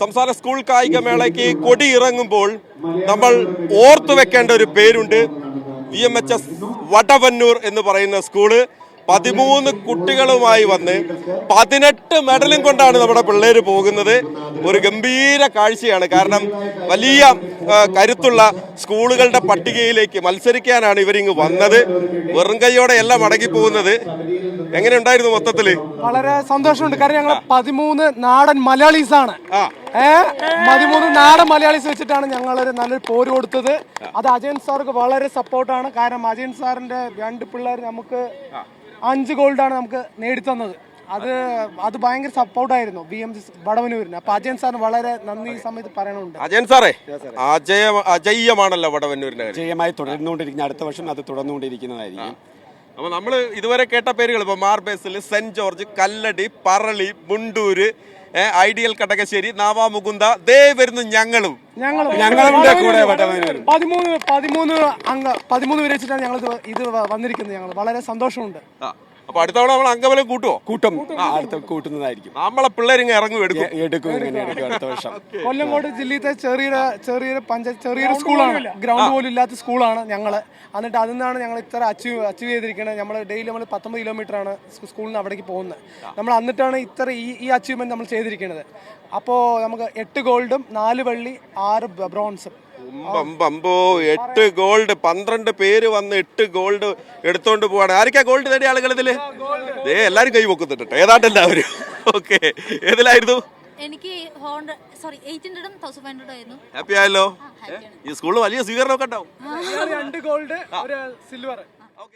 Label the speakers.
Speaker 1: സംസ്ഥാന സ്കൂൾ കായികമേളയ്ക്ക് കൊടി ഇറങ്ങുമ്പോൾ നമ്മൾ ഓർത്തു വെക്കേണ്ട ഒരു പേരുണ്ട്. VMHS വടവന്നൂർ എന്ന് പറയുന്ന സ്കൂള് 13 കുട്ടികളുമായി വന്ന് 18 മെഡലും കൊണ്ടാണ് നമ്മുടെ പിള്ളേർ പോകുന്നത്. ഒരു ഗംഭീര കാഴ്ചയാണ്. കാരണം വലിയ കരുത്തുള്ള സ്കൂളുകളുടെ പട്ടികയിലേക്ക് മത്സരിക്കാനാണ് ഇവരിങ്ങ് വന്നത്. വെറും കൈയോടെ എല്ലാം മടങ്ങി പോകുന്നത്. എങ്ങനെ ഉണ്ടായിരുന്നു മൊത്തത്തില്?
Speaker 2: വളരെ സന്തോഷമുണ്ട്. കാരണം ഞങ്ങൾ 13 നാടൻ മലയാളീസ് ആണ്. 13 നാടൻ മലയാളീസ് വെച്ചിട്ടാണ് ഞങ്ങളൊരു നല്ലൊരു പോര് കൊടുത്തത്. അത് അജയൻ സാർക്ക് വളരെ സപ്പോർട്ടാണ്. കാരണം അജയൻ സാറിന്റെ 2 പിള്ളേർ നമുക്ക് 5 ഗോൾഡാണ് നമുക്ക് നേടിത്തന്നത്. അത് ഭയങ്കര സപ്പോർട്ടായിരുന്നു VMHS വടവന്നൂരിന്. അപ്പൊ അജയൻ സാറിന് വളരെ നന്ദി ഈ സമയത്ത് പറയണുണ്ട്.
Speaker 1: അജയൻ സാറേ, അജയ്യമാണല്ലോ വടവന്നൂരിന്റെ.
Speaker 3: അജയമായി തുടർന്നുകൊണ്ടിരിക്കുന്ന അടുത്ത വർഷം അത് തുടർന്നുകൊണ്ടിരിക്കുന്നതായിരിക്കും.
Speaker 1: അപ്പൊ നമ്മള് ഇതുവരെ കേട്ട പേരുകൾ ഇപ്പൊ മാർബേസിൽ, സെന്റ് ജോർജ്, കല്ലടി, പറളി, മുണ്ടൂര്, ഐഡിയൽ കടകശ്ശേരി, നാവാമുകുന്ദ, ദേ വരുന്നു ഞങ്ങളും
Speaker 2: കൂടെ 13 പേര് വെച്ചിട്ടാണ് ഞങ്ങൾ ഇത് വന്നിരിക്കുന്നത്. ഞങ്ങൾ വളരെ സന്തോഷമുണ്ട്.
Speaker 1: അപ്പൊ അടുത്ത തവണ നമ്മൾ അംഗബലം
Speaker 3: അടുത്ത കൂട്ടുന്നതായിരിക്കും.
Speaker 1: നമ്മളെ പിള്ളേരിങ്ങ് എടുക്കും
Speaker 3: അടുത്ത വർഷം.
Speaker 2: കൊല്ലങ്കോട് ജില്ലയിലെ ചെറിയൊരു സ്കൂളാണ്. ഗ്രൗണ്ട് പോലും ഇല്ലാത്ത സ്കൂളാണ് ഞങ്ങള്. എന്നിട്ട് അതിൽ നിന്നാണ് ഞങ്ങൾ ഇത്ര അച്ചീവ് ചെയ്തിരിക്കുന്നത്. നമ്മൾ ഡെയിലി നമ്മൾ 19 കിലോമീറ്ററാണ് സ്കൂളിൽ നിന്ന് അവിടേക്ക് പോകുന്നത്. നമ്മൾ എന്നിട്ടാണ് ഇത്ര ഈ അച്ചീവ്മെന്റ് നമ്മൾ ചെയ്തിരിക്കുന്നത്. അപ്പോൾ നമുക്ക് 8 ഗോൾഡും 4 വെള്ളി 6 ബ്രോൺസും.
Speaker 1: 8 ഗോൾഡ്, 12 പേര് വന്ന് 8 ഗോൾഡ് എടുത്തോണ്ട് പോവാണ്. ആരൊക്കെയാ ഗോൾഡ് നേടിയ ആളുകൾ ഇതില്? എല്ലാരും കൈ പൊക്കുന്നുണ്ട്, ഏതാണ്ട് എല്ലാവരും. ഓക്കെ, ഏതിലായിരുന്നു?
Speaker 4: എനിക്ക് 800ഉം 1500 ആയിരുന്നു.
Speaker 1: ഹാപ്പി ആയല്ലോ. ഈ സ്കൂളിൽ വലിയ സ്വീകരണമൊക്കെ ഉണ്ടാവും.
Speaker 2: 2 ഗോൾഡ്, 1 സിൽവർ.
Speaker 1: ഓക്കെ.